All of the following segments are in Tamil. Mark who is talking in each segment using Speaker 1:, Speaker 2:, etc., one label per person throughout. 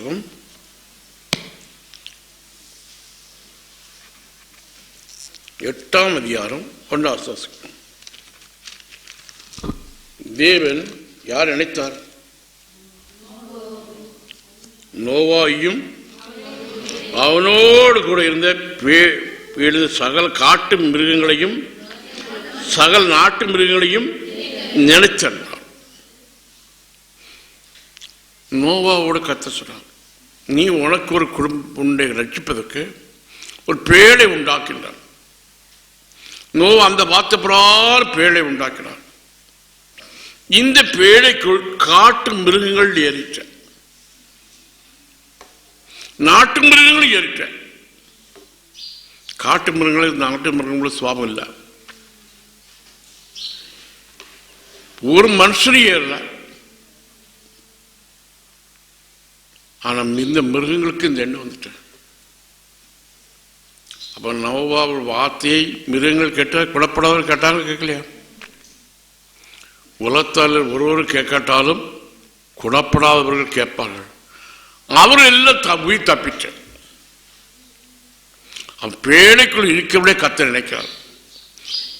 Speaker 1: புஸ்தகம் 8ஆம் அதிகாரம் 1வது வசனம். தேவன் யார் நினைத்தார்? நோவாயும் அவனோடு கூட இருந்த சகல காட்டு மிருகங்களையும் சகல நாட்டு மிருகங்களையும் நினைத்தார். நோவாவோடு கர்த்தர் சொன்னார், நீ உனக்கு ஒரு குடும்பத்தை ரட்சிப்பதற்கு ஒரு பேழை உண்டாக்கின்றார். நோவா அந்த வார்த்தை பிரகாரம் பேழை உண்டாக்கினார். இந்த பேழைக்குள் காட்டு மிருகங்கள் ஏறிட்ட, நாட்டு மிருகங்கள் ஏறிட்ட. காட்டு மிருகங்கள் நாட்டு மிருகங்களும் சுவாபம் இல்லை. ஒரு மனுஷனும் ஏறல. ஆனா இந்த மிருகங்களுக்கு இந்த எண்ணம் வந்துட்டு. அப்ப நோவா வார்த்தையை மிருகங்கள் கேட்டா குடப்படாதவர் கேட்டாங்க, கேட்கலையா? உலகத்தால் ஒருவரும் கேட்காட்டாலும் குடப்படாதவர்கள் கேட்பார்கள். அவர் எல்லாம் உயிர் தப்பிட்ட. அவன் பேழைக்குள் இருக்கிறவனே கர்த்தர் நினைக்கிறார்.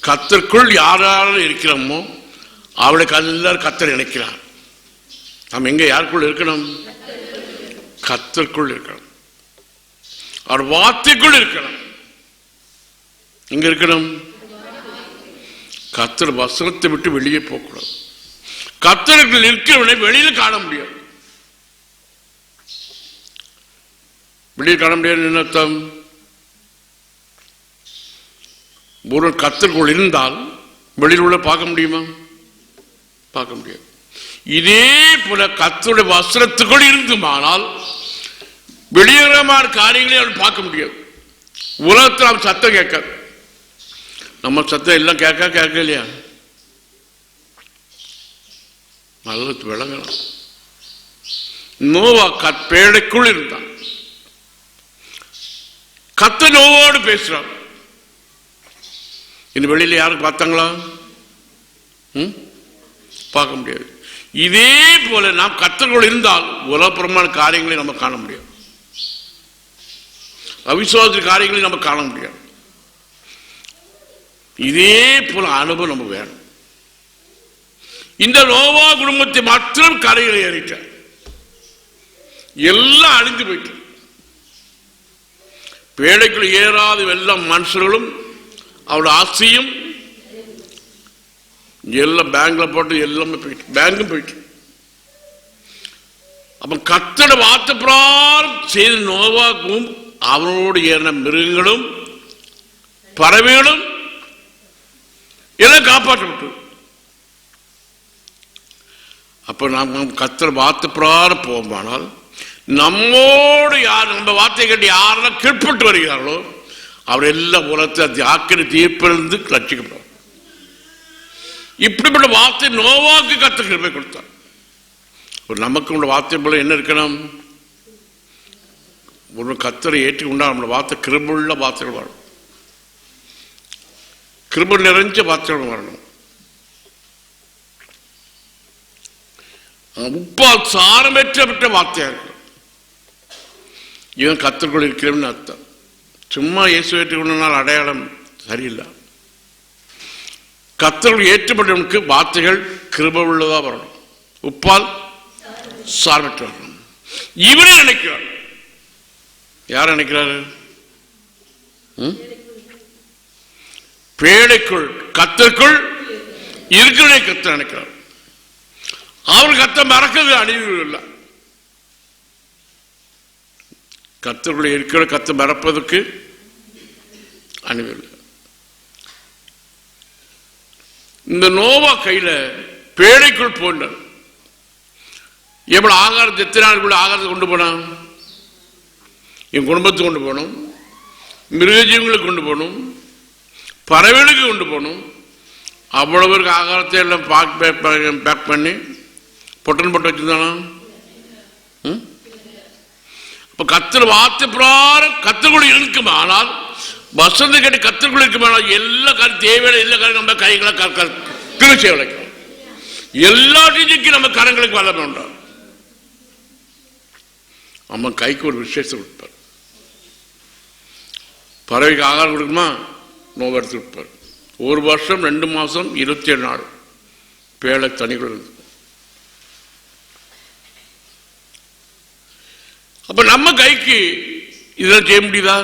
Speaker 1: கர்த்தருக்குள் யாராலும் இருக்கிறோமோ அவளுக்கு எல்லாரும் கர்த்தர் நினைக்கிறார். நாம் எங்க யாருக்குள் இருக்கணும்? கர்த்தருக்குள் இருக்கணும். அவர் வார்த்தைக்குள் இருக்கணும். இங்க இருக்கணும். கர்த்தர் வசனத்தை விட்டு வெளியே போகக்கூடாது. கர்த்தருக்குள் இருக்கிறவனை வெளியில காண முடியாது. வெளியே காண முடியாது என்ன அர்த்தம்? ஒரு கர்த்தருக்குள் இருந்தால் வெளியில் உள்ள பார்க்க முடியுமா? பார்க்க முடியாது. இதே போல கர்த்தருடைய வசனத்துக்குள் இருந்துமானால் வெளியேறமான காரியங்களை அவன் பார்க்க முடியாது. உலகத்தில் அவன் சத்தம் கேட்காது. நம்ம சத்தம் எல்லாம் கேட்க இல்லையா? நல்ல விளங்கலாம். நோவா பேழைக்குள் இருந்தான். கர்த்தர் நோவோடு பேசுறான். இந்த வெளியில யாரும் பார்த்தாங்களா? பார்க்க முடியாது. இதே போல நாம் கர்த்தரோடு இருந்தால் உலகப்புறமான காரியங்களை நம்ம காண முடியாது. அவிசுவாச காரியங்களை நம்ம காண முடியாது. இதே போல அனுபவம் நம்ம வேணும். இந்த நோவா குடும்பத்தை மாத்திரம் கரையில் ஏறிட்டார். எல்லாம் அழிந்து போயிட்டு. பேழைக்குள் ஏறாத எல்லா மனுஷர்களும் அவளோட ஆசையும் எல்லாம் பேங்க்ல போட்டு எல்லாமே போயிட்டு, பேங்கும் போயிட்டு. அப்ப கர்த்தருடைய வார்த்தை பிரகாரம் செய்த நோவாக்கும் அவனோடு ஏறின மிருகங்களும் பறவைகளும் எல்லாம் காப்பாற்றப்பட்டு. அப்ப நாம் கர்த்தர் வார்த்தை பிரகாரம் போவோமானால் நம்மோடு யார் நம்ம வார்த்தை கேட்டு யாரெல்லாம் கீழ்பட்டு வருகிறார்களோ அவர் எல்லாம் உலகத்தை ஆக்கிர தீர்ப்பிலிருந்து ரட்சிக்கப்படுவார். இப்படிப்பட்ட வார்த்தை நோவாக்கு கர்த்தர் கிருபை கொடுத்தார். ஒரு நமக்கு உள்ள வார்த்தை போல என்ன இருக்கணும்? ஒரு கர்த்தரை ஏற்றி கொண்டா நம்மளோட வார்த்தை கிருபுள்ள வார்த்தைகள் வரும். கிருபை நிறைஞ்ச வார்த்தைகள் வரணும். உப்பால் சாரமேற்றப்பட்ட வார்த்தையா இருக்கணும். இவன் கர்த்தருக்குள் இருக்கிறவன் அர்த்தம். சும்மா இயேசு ஏற்றுக்கொண்டனால் அடையாளம் சரியில்லை. கர்த்தருக்குள் ஏற்றப்பட்டவனுக்கு வார்த்தைகள் கிருபை உள்ளதா வரணும். உப்பால் சார்பற்ற வரணும். இவரே நினைக்கிறார். யார் நினைக்கிறாரு? பேழைக்குள் கர்த்தருக்குள் இருக்கிறவனை கர்த்தர் நினைக்கிறார். அவர் கர்த்தர் மறக்கிறது அணிவு இல்லை. கர்த்தருக்குள்ள இருக்கிற கர்த்தர் மறப்பதற்கு அணிவு இல்லை. இந்த நோவா கையில பேழைக்குள் போனார். எவ்வளவு ஆகாரத்தை எத்தனை நாளுக்குள்ள ஆகாரத்தை கொண்டு போனான்? என் குடும்பத்துக்கு கொண்டு போகணும், மிருகஜீவங்களுக்கு கொண்டு போகணும், பறவைகளுக்கு கொண்டு போகணும். அவ்வளவு பேருக்கு ஆகாரத்தை எல்லாம் பேக் பண்ணி பொட்டன் போட்டு வச்சிருந்தானா? இப்ப கர்த்தர் வார்த்தை பிரகாரம் கர்த்தருக்குள்ள இருக்கும். ஆனால் வசந்த கேட்டு கர்த்தருக்குள்ள இருக்குமானால் எல்லா காரியம் தேவையான எல்லா காரியம் நம்ம கைகளை கிழிச்சை விளைக்கும். எல்லாத்தையும் நம்ம கரங்களுக்கு வளர வேண்டாம். அம்மா கைக்கு ஒரு விசேஷம் கொடுப்பார். பறவைக்கு ஆகாரம் கொடுக்குமா, நோவு எடுத்து கொடுப்பார். 1 வருஷம் 2 மாதம் 27 நாள் பேழை தனிக்குள். அப்ப நம்ம கைக்கு இதெல்லாம் செய்ய முடியுதா?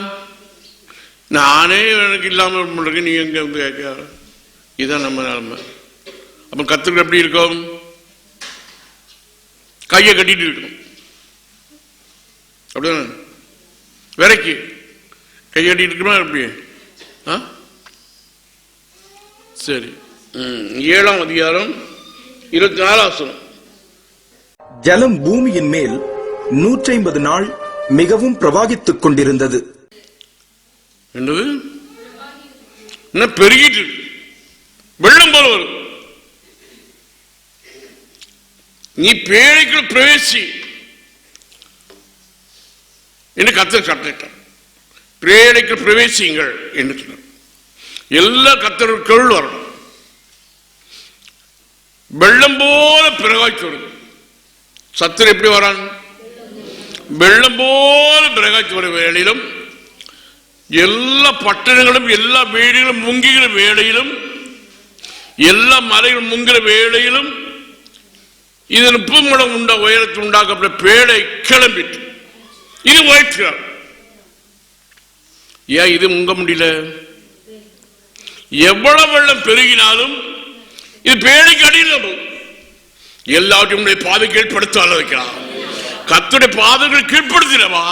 Speaker 1: நானே எனக்கு இல்லாமல் பண்றேன், நீ எங்க வந்து கேட்க? இதுதான் நம்ம நிலைமை. அப்ப கத்துக்கிற எப்படி இருக்கும்? கையை கட்டிட்டு இருக்கணும். அப்படிதானே? விரைக்கு கை கட்டிட்டு இருக்கணுமா எப்படி? சரி. 7ஆம் அதிகாரம் 24 வசனம்.
Speaker 2: ஜலம் பூமியின் மேல் 150 நாள் மிகவும் பிரவாகித்துக் கொண்டிருந்தது.
Speaker 1: என்னது? என்ன பெருகிட்டு இருக்கு, வெள்ளம் போல வரும். நீ பேழைக்குள் பிரவேசி என்று கர்த்தர் கட்டளையிட்டார். பேழைக்குள் பிரவேசியுங்கள் என்று சொன்னார். எல்லா கர்த்தருக்குள் வரணும். வெள்ளம் போல பிரகாய்ச்சி வருது. சத்துரு எப்படி வரான்? வெள்ளம் போல பிரகாய்ச்சி வரும் வேளையிலும், எல்லா பட்டணங்களும் எல்லா வீடுகளும் முங்குகிற வேளையிலும், எல்லா மலைகளும் முங்குகிற வேளையிலும், இது 30 மடம் உயரத்தில் உண்டாக்கப்பட்ட பேழை கிளம்பிட்டு இது உயர்த்துகிறார். ஏன் இது முங்க முடியல? எவ்வளவு வெள்ளம் பெருகினாலும் இது பேழைக்கு அடியில் போகும். எல்லாவற்றையும் பாதை கீழ்படுத்த வைக்கிறார். கர்த்தருடைய பாதைகள் கீழ்படுத்தினவா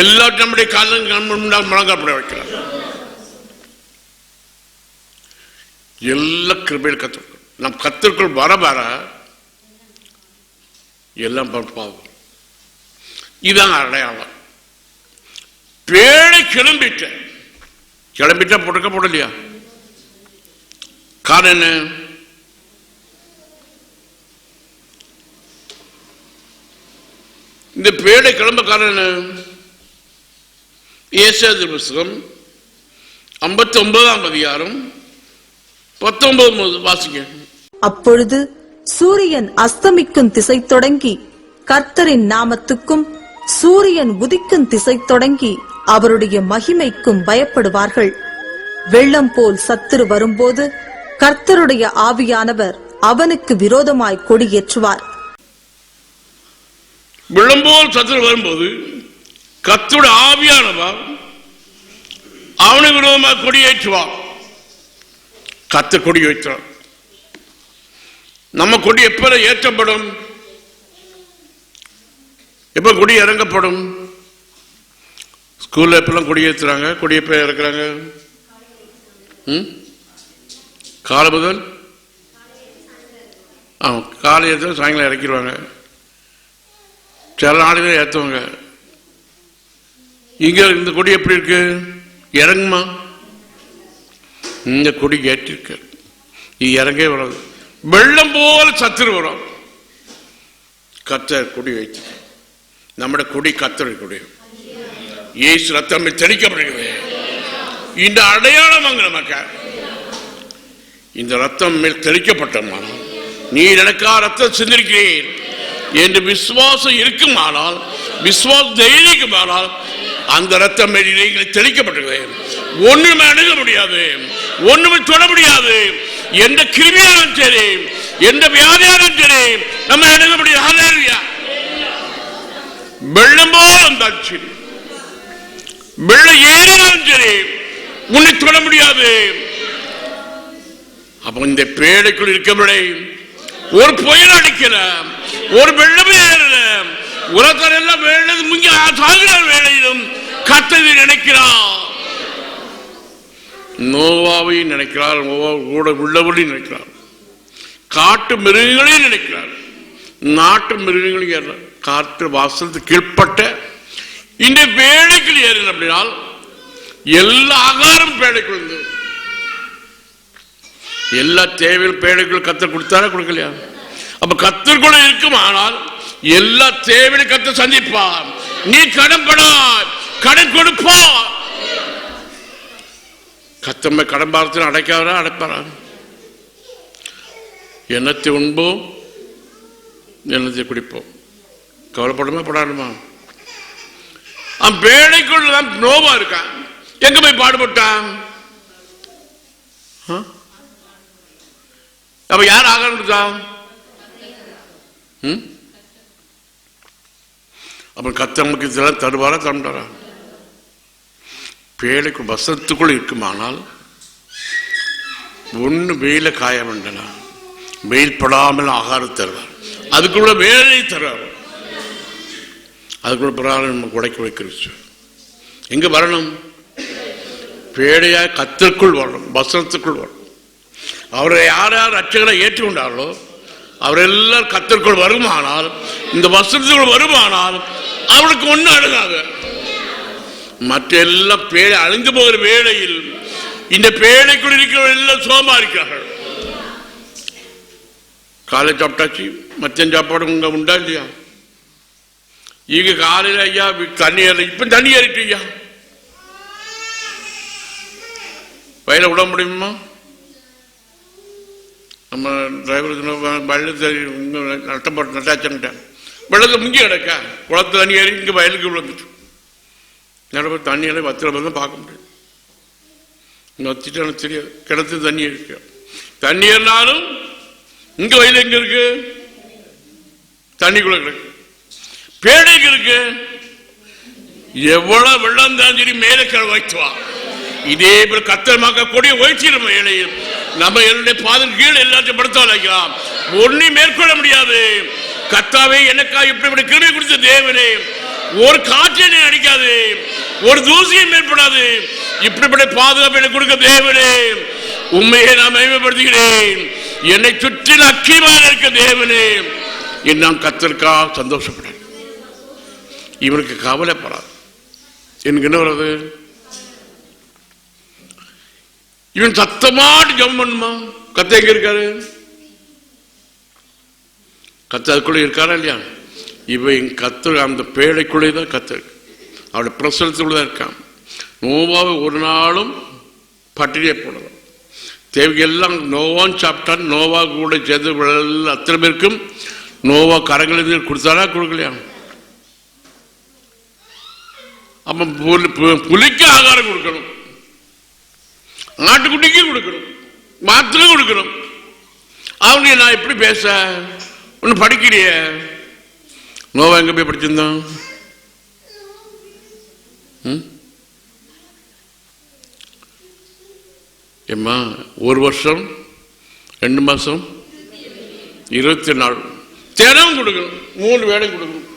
Speaker 1: எல்லாத்தையும் நம்முடைய காலம் முழங்கப்பட வைக்கிறார். எல்லா கிருபையில் கத்திற்குள் நம் கத்திற்குள் வர வர எல்லாம் பார்ப்பாகும். இதுதான் அடையாளம். பேழை கிளம்பிட்ட போட்டுக்க போடலையா? காரணம் என்ன? இந்த பேழை கிளம்ப காரணம் என்ன? ஏசாயா புத்தகம் 59ஆம் அதிகாரம் 19 வாசிங்க.
Speaker 3: அப்பொழுது சூரியன் அஸ்தமிக்கும் திசை தொடங்கி கர்த்தரின் நாமத்துக்கும் சூரியன் உதிக்கும் திசை தொடங்கி அவருடைய மகிமைக்கும் பயப்படுவார்கள். வெள்ளம் போல் சத்துரு வரும்போது கர்த்தருடைய ஆவியானவர் அவனுக்கு விரோதமாய் கொடியேற்றுவார்.
Speaker 1: வெள்ளம் போல் சத்துரு வரும்போது கர்த்தருடைய ஆவியானவர் அவனுக்கு விரோதமாக கொடியேற்றுவார். கர்த்தர் கொடி வைத்தார். நம்ம கொடி எப்ப ஏற்றப்படும்? எப்ப கொடி இறங்கப்படும்? ஸ்கூல்ல எப்பெல்லாம் கொடி ஏற்றுறாங்க? கொடி எப்ப இறக்குறாங்க? காலை முதல் காலை ஏற்ற சாயங்காலம் இறக்கிடுவாங்க. சில நாடுகள் ஏற்றுவாங்க. இங்க இந்த கொடி எப்படி இருக்கு? இறங்குமா? இந்த கொடி ஏற்றிருக்கு, இது இறங்கே வராது. வெள்ளம் போல சத்துரு வரும். கர்த்தர் கொடி வைத்து நம்முடைய கொடி கர்த்தருடைய கொடி. இயேசு ரத்தம் தெளிக்கப்படுகிறது. இந்த அடையாளம் அங்க நமக்கு. இந்த ரத்தம் மேல் தெளிக்கப்பட்டோம். நீ எனக்கா ரத்தம் சிந்திருக்கிறேன் என்று விசுவாசம் இருக்குமானால், விசுவாசம் தைரியமானால் அந்த ரத்தம் மேல் தெளிக்கப்பட்டிருக்கிறது. ஒண்ணுமே அணுக முடியாது, ஒண்ணுமே தொட முடியாது. எந்த கிருமியாலும் சரி, எந்த வியாதியாலும் சரி, நம்ம அணுக முடியாது. வெள்ளம் போல வந்தாலும் சரி, வெள்ளம் ஏறினாலும் சரி, உன்னை தொட முடியாது. அப்ப இந்த பேழைக்குள் இருக்கவில்லை. ஒரு புயல் அடிக்கல, ஒரு வெள்ளமே ஏறல, உலகத்தில் எல்லாம் வேண்டது முங்கி சாகிற வேளையிலும் கர்த்தரை நினைக்கிறார். நோவாவை நினைக்கிறார், கூட உள்ளவரை நினைக்கிறார், காட்டு மிருகங்களையும் நினைக்கிறார், நாட்டு மிருகங்களையும் ஏறார். காற்று வாசலுக்கு கீழ்பட்ட இந்த பேழைக்குள் ஏறின அப்படினால் எல்லா ஆகாரம் பேழைக்குள், எல்லா தேவையும் பேழைக்குள் கர்த்தர் கொடுத்தாரா கொடுக்கலையா? அப்ப கர்த்தருக்குள்ள இருக்கும். ஆனால் எல்லா தேவையும் கர்த்தர் சந்திப்பார். நீ கடன் படார், கடன் கொடுப்பார். கர்த்தர் கடன் பாரத்தை அடைக்காரா அடைப்பாரா? எண்ணத்தை உண்போம், எண்ணத்தை குடிப்போம். கவலைப்படமா படாடுமா? அவன் பேழைக்குள் தான் நோவா இருக்கான். எங்க போய் பாடுபட்டான்? அப்ப யார் ஆகாரம் கொடுத்தான்? அப்ப கத்தவங்களுக்கு இதெல்லாம் தருவாரா தண்டாரா? பேழைக்கு வசத்துக்குள் இருக்குமானால் ஒண்ணு வெயில காய வேண்டலாம், வெயில் படாமல் ஆகாரம் தருவார், அதுக்குள்ள வேலை தருவார், அதுக்குள்ள பிரகாரம் நம்ம உடைக்க வைக்கிறது. எங்க வரணும்? பேழையா கத்திற்குள் வரணும், வசனத்துக்குள் வரணும். அவரை யார் யார் ரட்சகரை ஏற்றுக்கொண்டார்களோ அவரெல்லாம் கத்திற்குள் வருமானால், இந்த வசனத்துக்குள் வருமானால் அவளுக்கு ஒன்றும் அழுகாது. மற்ற எல்லாம் பேழை அழிந்து போகிற வேளையில் இந்த பேழைக்குள் இருக்கிறவர்கள் எல்லாம் சோமா இருக்கிறார்கள். காலை சாப்பிட்டாச்சு, மத்தியம் சாப்பாடு உங்க உண்டா இல்லையா? இங்க காலையில் ஐயா தண்ணி ஏற, இப்ப தண்ணி ஏறிட்டு ஐயா வயல விட முடியுமா? நம்ம டிரைவருக்கு வெள்ளத்தை நட்டப்பட்டு நட்டாச்சுட்டேன், வெள்ளத்தை முங்கி கிடக்கா, குளத்து தண்ணி ஏறி இங்கே வயலுக்கு விழுந்துட்டு நடப்ப தண்ணியெல்லாம் வத்திர தான் பார்க்க முடியும். இங்கே வச்சுட்டு எனக்கு தெரியாது, கிணத்து தண்ணி இருக்கு. தண்ணி ஏறினாலும் இங்க வயல் எங்க இருக்கு? தண்ணிக்குள்ள கிடக்கு. பேடைக்கு இருக்கு. எவ்வளவு வெள்ளம் தான் சரி மேலே வைத்துவா. இதே போல கத்தரமாக்க கூடிய ஒய்ச்சிடும் வேளையில் நம்ம என்னுடைய பாதம் கீழே எல்லாத்தையும் படுத்தாலாம், ஒன்னையும் மேற்கொள்ள முடியாது. கத்தாவே எனக்கா இப்படி கிருபை கொடுத்த தேவனே, ஒரு காற்றை அடிக்காது, ஒரு தூசியும் மேற்படாது, இப்படிப்பட்ட பாதுகாப்பு எனக்கு கொடுக்க தேவனே உண்மையை நான் மகிமைப்படுத்துகிறேன். என்னை சுற்றில் அக்கிரமாக இருக்க தேவனே, நான் கத்தருக்காக சந்தோஷப்பட, இவனுக்கு கவலைப்படாது. எனக்கு என்ன வருது? இவன் சத்தமாட்டு ஜெபம் பண்ணுமா? கத்த எங்க இருக்காரு? கத்த அதுக்குள்ள இருக்காரா இல்லையா? இவன் கத்த அந்த பேழைக்குள்ளேதான் கத்த இருக்கு, அவருடைய பிரசனத்துக்குள்ளதான் இருக்கான். நோவாவை ஒரு நாளும் பட்டினியை போடலாம். தேவையெல்லாம் நோவான்னு சாப்பிட்டான். நோவா கூட சேர்ந்து அத்தனை பேருக்கும் நோவா கரங்களில் கொடுத்தாரா கொடுக்கலையா? அப்ப புலிக்கு ஆகாரம் கொடுக்கணும், நாட்டுக்குட்டிக்கு கொடுக்கணும், மாத்திரம் கொடுக்கணும். அவங்க நான் எப்படி பேச ஒன்னு படிக்கிறிய? நோவா எங்க போய் படிச்சிருந்தான்? ஏம்மா, ஒரு வருஷம் 2 மாசம் 24 தினம் கொடுக்கணும், 3 வேளை கொடுக்கணும்.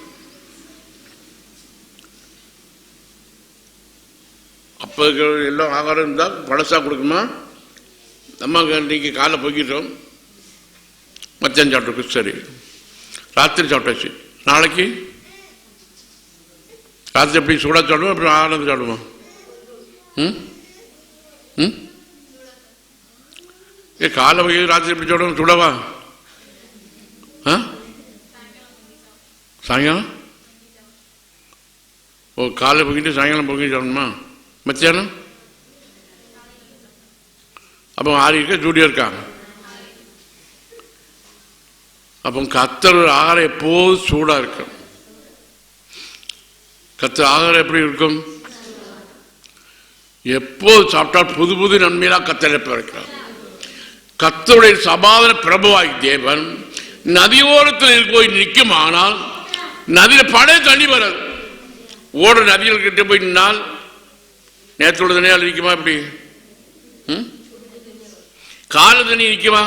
Speaker 1: அப்போ எல்லாம் ஆகாரம் இருந்தால் பழசா கொடுக்குமா? நம்ம இன்னைக்கு காலை போய்கிட்டோம், மத்தியம் சாப்பிட்டு சரி, ராத்திரி சாப்பிட்டாச்சு, நாளைக்கு ராத்திரி எப்படி சூடாக சாப்பிடுவோம், அப்புறம் ஆனந்து சாப்பிடுவோம். காலை போய் ராத்திரி எப்படி சாப்பிடுவோம்? சுடவா? சாயங்காலம்? ஓ, காலை போய்கிட்டு சாயங்காலம் போய்கிட்டு சாப்பிடணுமா? மத்தியானம் அப்போ 6 இருக்க ஜூடியா இருக்காங்க. அப்போ கத்தர் ஆகாரம் எப்போதும் சூடா இருக்கும். கத்தர் ஆகாரம் எப்படி இருக்கும்? எப்போது சாப்பிட்டால் புது புது நன்மையாக கத்தரை வைக்கிறார். கத்தருடைய சமாதான பிரபுவாய் தேவன் நதியோரத்தில் போய் நிற்கும். ஆனால் நதியில பழைய தண்ணி வராது. ஓட நதிகள் கிட்ட போய் நின்னால் நேற்றோட தண்ணியால் நிற்குமா? இப்படி கால தண்ணி நிற்குமா?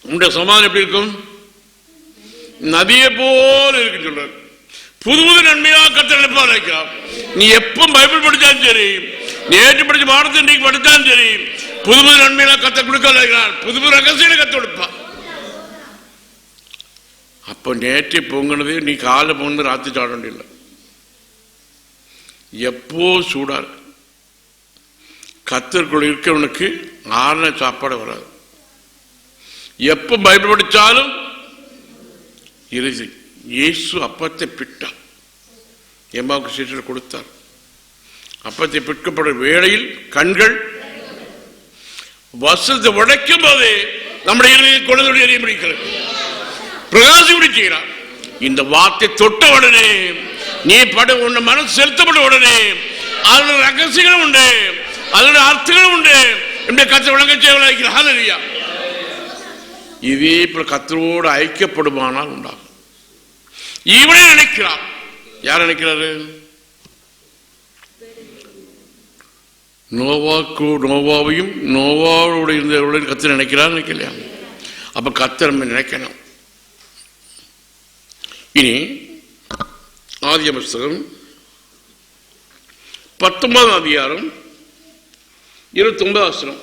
Speaker 1: உங்களுடைய சமாதானம் எப்படி இருக்கும்? நதியை போல இருக்கு சொல்றாரு. புது புது நன்மையாக கத்தர் நினைப்பார் வைக்கிறார். நீ எப்ப பைபிள் படிச்சாலும் சரி, நேற்று படிச்ச பாடத்தை இன்னைக்கு படித்தாலும் சரி, புது புது நன்மையாக கத்த கொடுக்க வைக்கிறார். புது புது ரகசியம் கத்த கொடுப்பா. அப்ப நேற்று பொங்கினது நீ காலை பொங்கல் ராத்திரி சாட வேண்டியதில்லை. எப்போ சூடா இருக்கு. கத்தருக்குள்ள இருக்கிறவனுக்கு ஆன சாப்பாடு வராது. எப்ப பைபிள் படிச்சாலும் இறுதி இயேசு அப்பத்தை பிட்டார், எம்மாவுக்கு சீட்டில் கொடுத்தார். அப்பத்தை பிற்கப்படும் வேளையில் கண்கள் வசத்தை உடைக்கும் போதே நம்முடைய இறுதியை கொண்டு எறிய முடிக்கிறது, பிரகாசி செய்கிறார். இந்த வார்த்தை தொட்ட உடனே நீ படு உன் மனசு செலுத்தப்பட்ட உடனே அதோட ரகசியங்களும் உண்டு, அதோட அர்த்தங்களும் உண்டு. இந்த கர்த்தர் விளங்க செய்ய இதே போல கர்த்தரோடு ஐக்கியப்படுமானால் உண்டாகும். இவனே நினைக்கிறான். யார் நினைக்கிறாரு? நோவாவையும் நோவாவோடு இருந்தவர்களுடன் கர்த்தர் நினைக்கிறார், நினைக்கலையா? அப்ப கர்த்தர் நம்ம நினைக்கணும். இனி ஆதிய புஸ்தகம் 19 அதிகாரம் 29 வசனம்.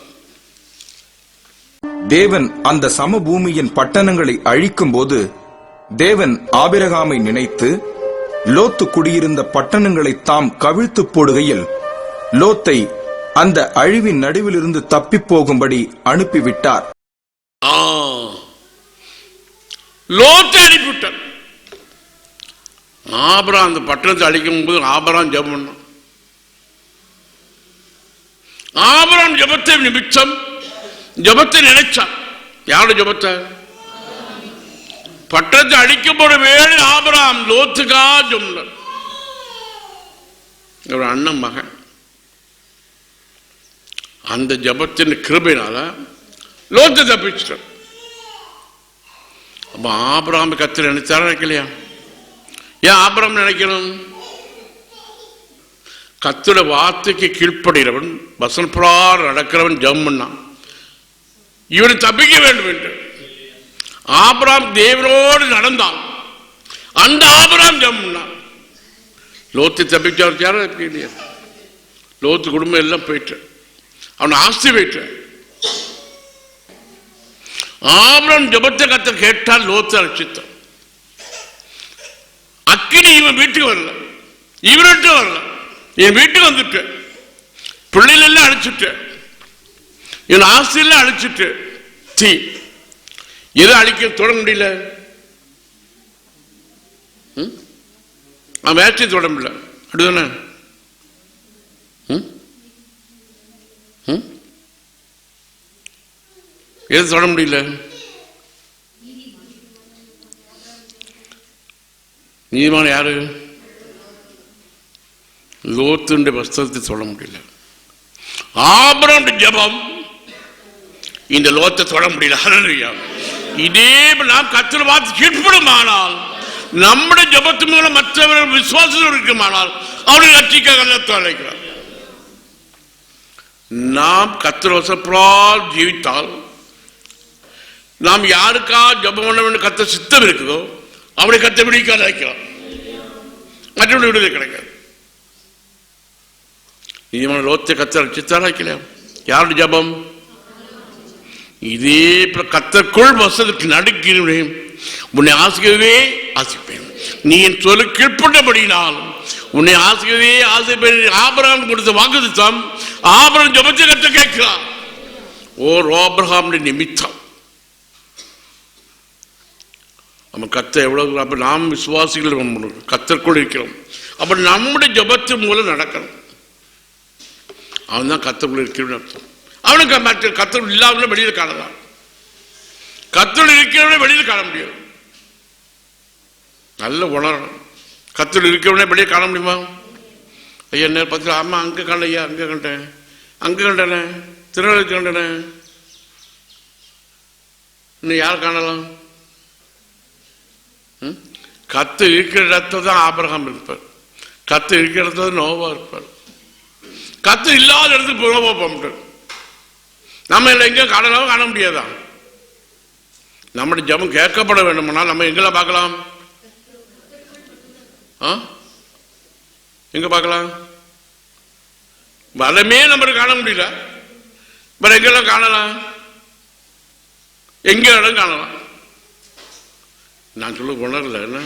Speaker 2: தேவன் அந்த சமபூமியின் பட்டணங்களை அழிக்கும் போது தேவன் ஆபிரகாமை நினைத்து லோத்து குடியிருந்த பட்டணங்களை தாம் கவிழ்த்து போடுகையில் லோத்தை அந்த அழிவின் நடுவிலிருந்து தப்பி போகும்படி அனுப்பிவிட்டார்.
Speaker 1: லோத்தை அனுப்பிவிட்டார். ஆபிரகாம் அந்த பட்டணத்தை அழிக்கும் போது ஆபிரகாம் ஜெபம் பண்ணான். ஆபிரகாம் ஜெபத்தை நிமித்தம் ஜெபத்தை நினைச்சான். யாரோட ஜெபத்தை? பட்டணத்தை அழிக்கும் போது வேலை ஆபிரகாம் லோத்துக்கா ஜெபம். ஒரு அண்ணன் மகன் அந்த ஜெபத்தின் கிருபையினால லோத்தை தப்பிச்சிட்டார். அப்ப ஆபிரகாம் கர்த்தர் நினைச்சாரா, நினைக்கலையா? ஏன் ஆபிரகாம் நினைக்கணும்? கர்த்தருடைய வார்த்தைக்கு கீழ்ப்படுகிறவன் வசனப்பிரகாரம் நடக்கிறவன் ஜெபம் பண்ணான், இவனை தப்பிக்க வேண்டும் என்று. ஆபிரகாம் தேவனோடு நடந்தான். அந்த ஆபிரகாம் ஜெபம் பண்ணான். லோத்தை தப்பிக்க லோத்து குடும்பம் எல்லாம் போயிட்டு அவன் ஆஸ்தி போயிட்டு. ஆபிரகாம் ஜெபத்தை கர்த்தர் கேட்டால் லோத்தை ரட்சித்தான். அக்கினி இவன் வீட்டுக்கு வரல, இவன்ட்டு வரல, என் வீட்டுக்கு வந்துட்டு பிள்ளைகள் எல்லாம் அழிச்சுட்டு என் ஆஸ்தியெல்லாம் அழிச்சுட்டு தீ எதை அழிக்க தொட முடியல, வேட்சை தொட முடியல. அப்படிதானே? எது தொட முடியல? நீதிமான யாரு? லோத்துடைய வஸ்திரத்தை தொட முடியல. ஆபிரகாம் ஜெபம் இந்த லோத்தை தொட முடியல. ஹல்லேலூயா. இதே நாம் கர்த்தரை பார்த்து கீழ்ப்படுமானால், நம்முடைய ஜெபத்து மூலம் மற்றவர்கள் விசுவாசம் இருக்குமானால் அவரை ரட்சிக்க அழைக்கிறார். நாம் கர்த்தர் வசப்படால் ஜீவித்தால், நாம் யாருக்கா ஜெபம் பண்ண வேண்டும் கர்த்தர் சித்தம் இருக்குதோ அவரை கர்த்தர் விடுவிக்க அழைக்கிறார். மற்றவர்கள் விடுதலை கிடைக்காது. லோத்தை கர்த்தர் ரட்சித்தார், அழைக்கலாம். யாருடைய ஜெபம்? இதே கர்த்தருக்குள் வசதிக்கு நடுக்கிறேன், உன்னை ஆசிக்கவே ஆசிப்பேன், நீ என் சொல்ல கீழ்ப்பட்டபடினால் உன்னை ஆசிக்கவே ஆசிப்பேன். ஆபிரகாம் கொடுத்த வாக்குத்தத்தம் ஆபிரகாம் ஜெபத்தை கர்த்தர் கேட்கிறார். ஆபிரகாமுடைய நிமித்தம் நம்ம கர்த்தர் எவ்வளவு. அப்ப நாம் விசுவாசிகள் கர்த்தருக்குள் இருக்கிறோம். அப்ப நம்முடைய ஜெபத்தின் மூலம் நடக்கணும். அவன் தான் கர்த்தருக்குள் இருக்கிறவன் அர்த்தம். அவனுக்கு மற்ற கர்த்தர் இல்லாமல் வெளியில் காணலாம். கர்த்தர் இருக்கிறவனே வெளியில் காண முடியாது. நல்ல உணரணும். கர்த்தர் இருக்கிறவனே வெளியே காண முடியுமா? ஐயா என்ன பார்த்து, ஆமா அங்க காணையா, அங்க கண்டேன், அங்க கண்டனே, திருநெல்வேலி கண்டனே, இன்னும் யார் காணலாம்? கர்த்தர் இருக்கிற இடத்துல தான் ஆபிரகாம் இருப்பார். கர்த்தர் இருக்கிற இடத்துல நோவா இருப்பார். கர்த்தர் இல்லாத இடத்துக்கு நோவா போக முடியாது. நம்ம எங்க காணலாம், காண முடியாதா? நம்முடைய ஜெபம் கேட்கப்பட வேண்டும்னா நம்ம எங்களை பார்க்கலாம்? எங்க பார்க்கலாம்? வளமே நம்மளுக்கு காண முடியல, வேற எங்கெல்லாம் காணலாம்? எங்க இடம் காணலாம்? நான் சொல்ல உணரல. என்ன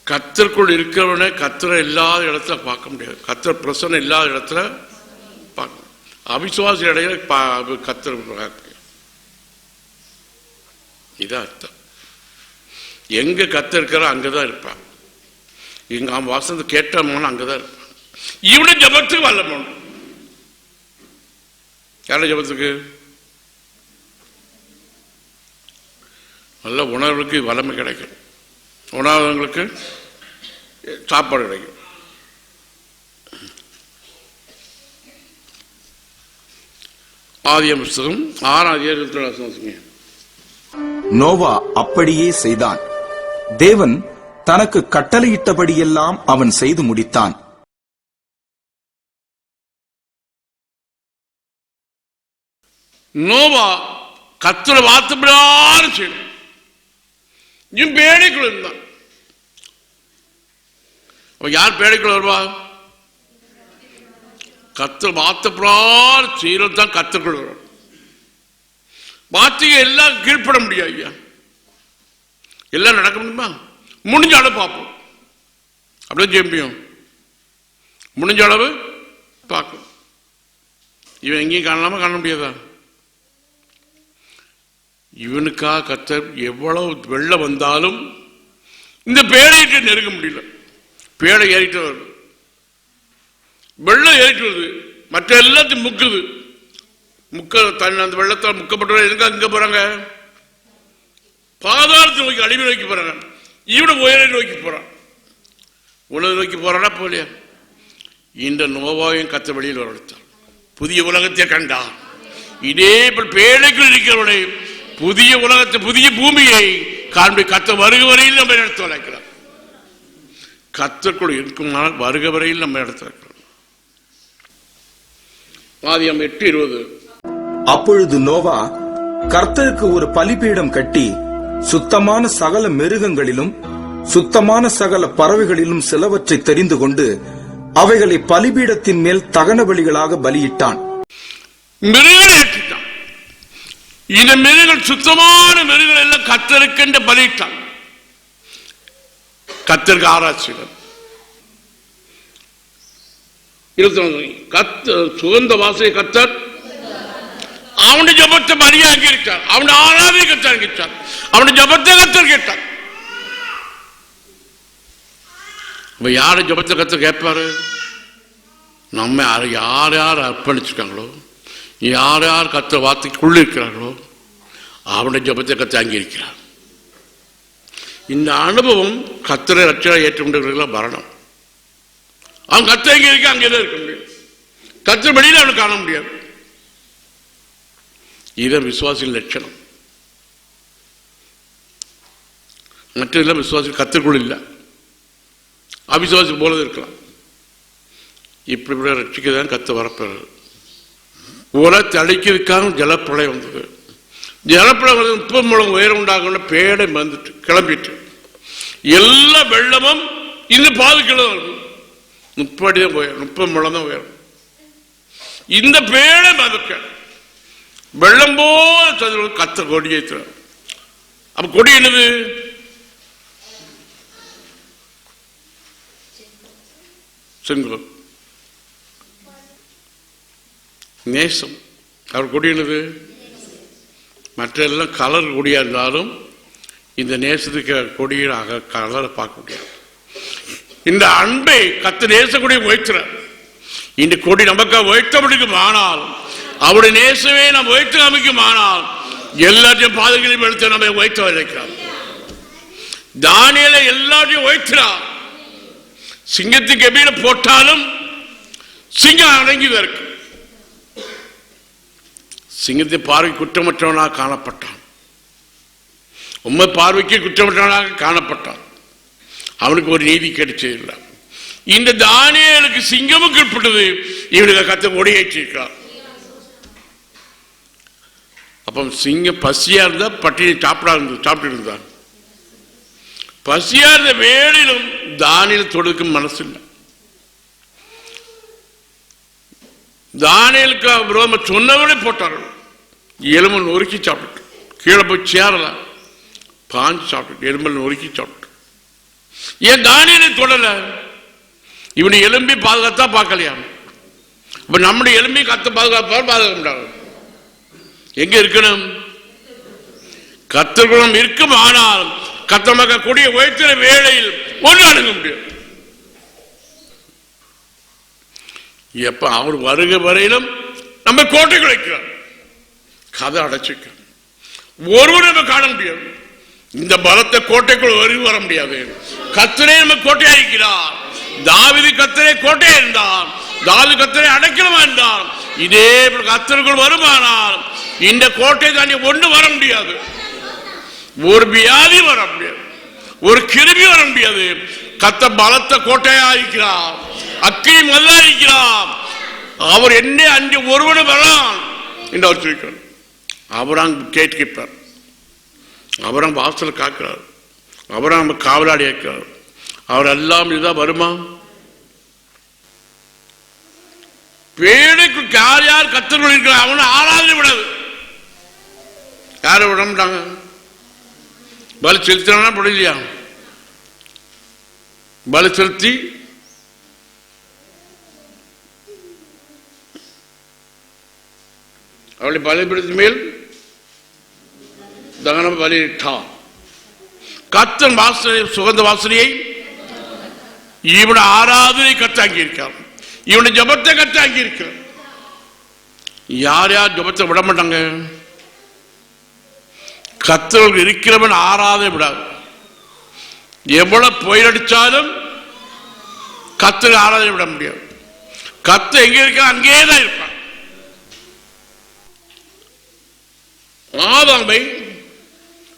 Speaker 1: கர்த்தருக்குள் இருக்கிறவனை கர்த்தரை இல்லாத இடத்துல பார்க்க முடியாது. கர்த்தர் பிரசன்னம் இல்லாத இடத்துல பார்க்க, அவிசுவாசி இடையில கர்த்தர் பார்க்க. இதான் அர்த்தம். எங்க கர்த்தர் இருக்கிறா அங்கதான் இருப்பான். எங்க அவன் வாசனை கேட்டோம்னா அங்கதான் இருப்பான். இவனை ஜெபத்துக்கு வரல போன. யார ஜெபத்துக்கு? நல்ல உணர்வுக்கு வல்லமை கிடைக்கும். உணாதவங்களுக்கு சாப்பாடு கிடைக்கும். ஆதியாகமம் புத்தகம் 6ஆம் அதிகாரம்
Speaker 2: நோவா அப்படியே செய்தான். தேவன் தனக்கு கட்டளையிட்டபடியெல்லாம் அவன் செய்து முடித்தான்.
Speaker 1: நோவா கர்த்தரை வார்த்தைப்படியாறு செய்யணும். இவன் பேடைக்குள்ள இருந்தான். யார் பேடைக்குள்ள வருவா? கர்த்தர் வார்த்தைப்படியாறு செய்யறது தான் கர்த்தருக்குள்ள வரும். வார்த்தையை எல்லாம் கீழ்ப்பட முடியாது ஐயா. எல்லாம் நடக்க முடியுமா? முடிஞ்ச அளவு பார்ப்போம். அப்படியே செய்ய முடியும். முடிஞ்ச அளவு பார்க்கும். இவன் எங்கேயும் காணலாமா? காண முடியாதா? இவனுக்காக கர்த்தர் எவ்வளவு வெள்ளம் வந்தாலும் இந்த பேழையிட்டு நெருங்க முடியல. பேழை ஏறிட்டு வருது, வெள்ளம் ஏறிட்டு வருது, மற்ற எல்லாத்தையும் முக்குது. தண்ணி அந்த வெள்ளத்தால் முக்கப்பட்டவர்கள் எங்க அங்க போறாங்க? பாதாளத்தை நோக்கி, அடிமை நோக்கி போறாங்க. இவனை உயரை நோக்கி போறான். உலக நோக்கி போறானா போலியா? இந்த நோவாவையும் கர்த்தர் வெளியில் வரவழைத்தார். புதிய உலகத்தை கண்டார். இதே பேழைக்குள் இருக்கிறவனை புதிய உலகத்தை, புதிய பூமியை காண்பி கர்த்தர் வருக வரையில் நம்ம எடுத்து வளர்க்கிறார். கர்த்தருக்குள் இருக்குமானால் வருக வரையில் நம்ம எடுத்து வைக்கிறோம். ஆதியாகமம் 8:20.
Speaker 2: அப்பொழுது நோவா கர்த்தருக்கு ஒரு பலிபீடம் கட்டி சுத்தமான சகல மிருகங்களிலும் சுத்தமான சகல பறவைகளிலும் சிலவற்றை தெரிந்து கொண்டு அவைகளை பலிபீடத்தின் மேல் தகன பலிகளாக பலியிட்டான்.
Speaker 1: மிருகங்களை ஏற்றிட்டான். இந்த மிருகங்கள் சுத்தமான மிருகங்கள் எல்லாம் கர்த்தருக்கு பலியிட்டான். கர்த்தருக்கு ஆராய்ச்சிகள் சுகந்த வாசனை கர்த்தர் அவனுடைய ஜபத்தை பலியா அங்கீகரித்தார். அவனுடைய ஆராதனை கர்த்தர் அங்கீகரித்தார். அவனுடைய ஜபத்தை கர்த்தர் கேட்டார். யாரு ஜபத்தை கர்த்தர் கேட்பாரு? நம்ம யார் யார் அர்ப்பணிச்சிருக்காங்களோ, யார் யார் கர்த்தர் வார்த்தைக்குள்ள இருக்கிறார்களோ அவனுடைய ஜபத்தை கர்த்தர் அங்கீகரிக்கிறார். இந்த அனுபவம் கர்த்தரை ரட்சகரை ஏற்றுக்கொண்டவர்களாக வரணும். அவன் கர்த்தரை அங்கீகரிக்க அங்கேதான் இருக்க முடியும். கர்த்தர் வெளியில அவனை காண முடியாது. இதான் விசுவாசியின் லட்சணம். மற்ற இல்லை விசுவாசி கர்த்தருக்குள் இல்லை, அவிசுவாசி போலது இருக்கலாம். இப்படி ரட்சிக்கதான் கர்த்தர் வரப்போறது. உலகத்தை அழிக்கிறதுக்காக ஜலப்பிரளயம் வந்தது. ஜலப்பிரளயம் வந்து 30 முழம் உயரம் உண்டாகணும். பேடை வந்துட்டு கிளம்பிட்டு எல்லா வெள்ளமும் இந்த பாதுக்கிழமை வருது. 30 தான் உயரம், 30 முழம் தான் உயரம். இந்த பேடை மதுக்க வெள்ளம் போல கர்த்தர் கொடி ஏற்றுறார். அப்ப கொடி என்னது? செங்கோல், நேசம். அவர் கொடி என்னது? மற்ற எல்லாம் கலர் கொடியா இருந்தாலும் இந்த நேசத்துக்கு கொடியாக கலரை பார்க்க முடியாது. இந்த அன்பை கர்த்தர் நேச கொடியை உயர்த்துறார். இந்த கொடி நமக்காக உயர்த்த முடியும். ஆனால் அவருடைய நேசமே நாம் உயர்த்து அமைக்கும். ஆனால் எல்லாத்தையும் பாதைகளையும் எடுத்து நம்ம உயர்த்த வைக்கிறார். தானியேலை எல்லாத்தையும் உயர்த்துறார். சிங்கத்துக்கு எபியில போட்டாலும் சிங்கம் அடங்கிதான் இருக்கு. சிங்கத்தை பார்வை குற்றமற்றவனாக காணப்பட்டான். உண்மை பார்வைக்கு குற்றமற்றவனாக காணப்பட்டான். அவனுக்கு ஒரு நீதி கிடைச்சதில்லை. இந்த தானியேலுக்கு சிங்கமும் கீழ்ப்பட்டது. இவனுக்கு கர்த்தர் கொடியேற்றிருக்கிறார். அப்ப சிங்கம் பசியா இருந்தா பட்டினி சாப்பிட்டு இருந்தான். பசியா இருந்த வேளையிலும் தானியேல் தொடுக்கும் மனசு இல்லை. தானியேலுக்கு விரோதமா சொன்னவனே போட்டார்கள். எலும்பு நொறுக்கி சாப்பிட்டு கீழே போய் சேரலாம் பாஞ்சு சாப்பிட்டு எலும்பு நொறுக்கி சாப்பிட்டு. ஏன் தானியேலை தொடல? இவனை எலும்பி பாதுகாத்தா பார்க்கலையா? இப்ப நம்முடைய எலும்பி கத்த பாதுகாப்பால் பாதுகாக்க முடியாது. எங்க இருக்கணும்? கர்த்தர்களும் இருக்கும். ஆனால் கர்த்தமக்க கொடிய உயர்த்தின வேளையில் ஒன்று அணுக முடியும். எப்ப அவர் வருக வரையிலும் நம்ம கோட்டைகள் வைக்கிறார். கதை அடைச்சிக்க ஒருவர் நம்ம காண முடியாது. இந்த பலத்த கோட்டைக்குள் வர முடியாது. கர்த்தரே நம்ம கோட்டையா இருக்கிறார். தாவீது கர்த்தரே கோட்டையா இருந்தார். தாவீது கர்த்தரே அடைக்கலமா இருந்தார். இதே கர்த்தருக்குள் வருமானால் இந்த கோட்டை தாண்டி ஒண்ணு வர முடியாது. ஒரு வியாதி வர முடியாது, ஒரு கிருமி வர முடியாது. கர்த்தர் பலத்த கோட்டையா இருக்கிறார். அக்கினி மதிலா இருக்கிறார். அவர் என்ன அன்று ஒருவனு வரலாம் என்று அவர் சொல்லிக்கிறார். அவராங் கேட் கீப்பர், அவராங் வாசல் காக்கிறார், அவராங் காவலாடி இருக்கிறார். அவர் எல்லாம் இதுதான் வருமா? பேடைக்கு யார் யார் கத்தர்கள் இருக்கிறார் அவனை ஆராதனை விடாது. யாரை விட மாட்டாங்க? பலி செலுத்தினா முடியலையா? பலி செலுத்தி அவளை பலிபீடத்தின் மேல் தகன பலியிட்டான். கர்த்தன் வாசனை, சுகந்த வாசனையை, இவனை ஆராதனை கத்தாங்கி இருக்கான். இவனை ஜபத்தை கத்தாங்கி இருக்கான். யார் யார் ஜபத்தை விட மாட்டாங்க? கர்த்தர்கள் இருக்கிறவன் ஆராதனை விடாது. எவ்வளவு புயலடிச்சாலும் கர்த்தர் ஆராதனை விட முடியாது. கர்த்தர் எங்க இருக்க அங்கேதான் இருப்பான்.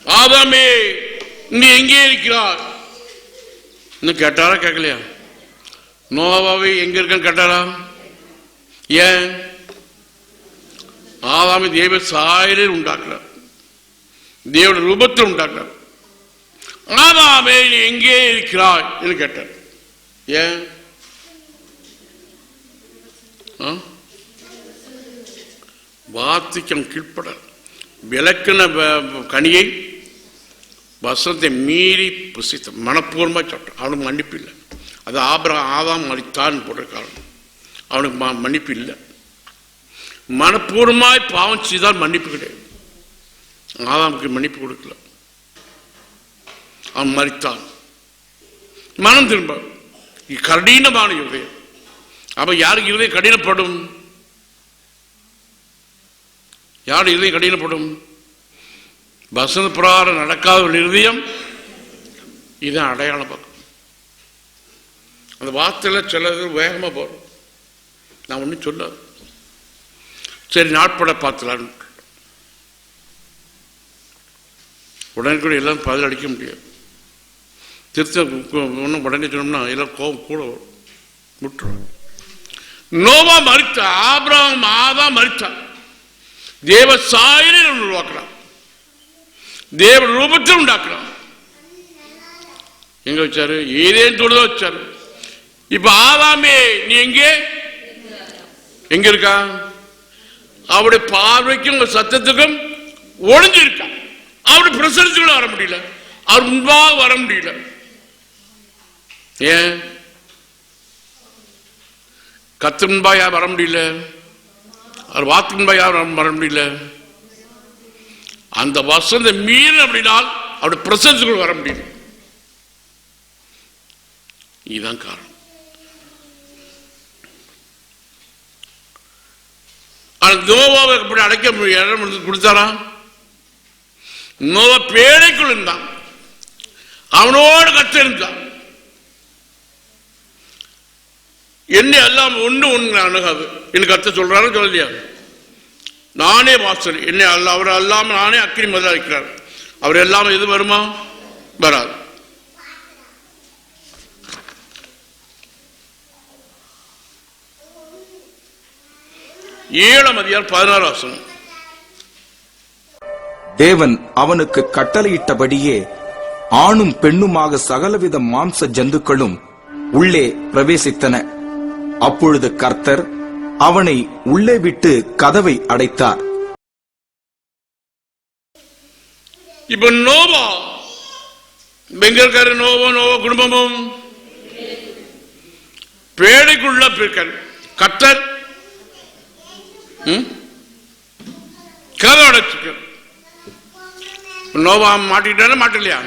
Speaker 1: ஆதாமே நீ எங்கே இருக்கிறார் கேட்டாரா? கேட்கலையா? நோவாவை எங்க இருக்க கேட்டாரா? ஏன்? ஆதாமை தேவ சாயலில் உண்டாக்குறார், தேவனுடைய ரூபத்தில் உண்டாக்குறார். ஆதாமே நீ எங்கே இருக்கிறாய் என்று கேட்டார். ஏன்? வார்த்தைக்கு கீழ்ப்பட விளக்கின கனியை வசனத்தை மீறி புசித்த மனப்பூர்வமா சாப்பிட்டான். அவனுக்கு மன்னிப்பு இல்லை. அது ஆதாம் மறித்தான் போட்ட காரணம். அவனுக்கு மன்னிப்பு இல்லை. மனப்பூர்வமாய் பாவம் செய்தால் மன்னிப்பு கிடையாது. ஆதாமுக்கு மன்னிப்பு கொடுக்கல. அவன் மறித்தான். மனம் திரும்ப கடினமான இருதயம். அப்ப யாருக்கு இருதயம் கடினப்படும்? யார் இருதயம் கடினப்படும்? வசன பிரகாரம் நடக்காத ஒரு இருதயம். இதான் அடையாளம் பார்க்கும். அந்த வார்த்தையில சிலது வேகமா போறோம். நான் ஒன்றும் சொல்லாது. சரி நாட்பட பார்த்துலான்னு உடனே கூட எல்லாம் பதில் அடிக்க முடியாது. திருத்த ஒன்றும் உடனே சொன்னோம்னா எல்லாம் கோபம் கூட வரும், முட்டுரும். நோவா மறித்தா, ஆபிரகாம் ஆதாம் மறித்தான். தேவ சாயலை உருவாக்குறான், தேவ ரூபத்தில் உண்டாக்குறான். எங்க வச்சாரு? ஏதேன் தோடுதான் வச்சாரு. இப்ப ஆதாமே நீ எங்க இருக்கா? அவருடைய பார்வைக்கும் சத்தத்துக்கும் ஒளிஞ்சிருக்கான். அவருடைய பிரசனத்துக்குள்ள வர முடியல, அவர் முன்பாக வர முடியல. ஏன்? கத்து முன்பா யார் வர முடியல? அவர் வாக்கு முன்பா யார் வர முடியல? அந்த வசந்த மீறி அப்படினால் அவருடைய பிரசனத்துக்குள்ள வர முடியல. இதுதான் காரணம். நோவாவை எப்படி அடைக்க இடம் கொடுத்தாரா? நோவா பேழைக்குள் இருந்தான், அவனோடு கர்த்தர் இருந்தான். என்ன எல்லாம் ஒண்ணு அணுகாது என்று கர்த்தர் சொல்றாரு, சொல்லலையா? நானே வாசல், என்னை அல்ல அவர் அல்லாம நானே அக்கினி மதிலா இருக்கிறார். அவர் எல்லாம் எது வருமா? வராது. ஏழாம் அதிகாரம் 16 வசனம்.
Speaker 2: தேவன் அவனுக்கு கட்டளையிட்டபடியே ஆணும் பெண்ணுமாக சகலவித மாம்ச ஜந்துக்களும் உள்ளே பிரவேசித்தன. அப்பொழுது கர்த்தர் அவனை உள்ளே விட்டு கதவை அடைத்தார்.
Speaker 1: இப்ப நோவா பெங்கல்கார நோவா குடும்பமும் பேடைக்குள்ள கர்த்தர் கதை அடைச்சுக்க. நோவா மாட்டிக்கிட்டான மாட்டலையா?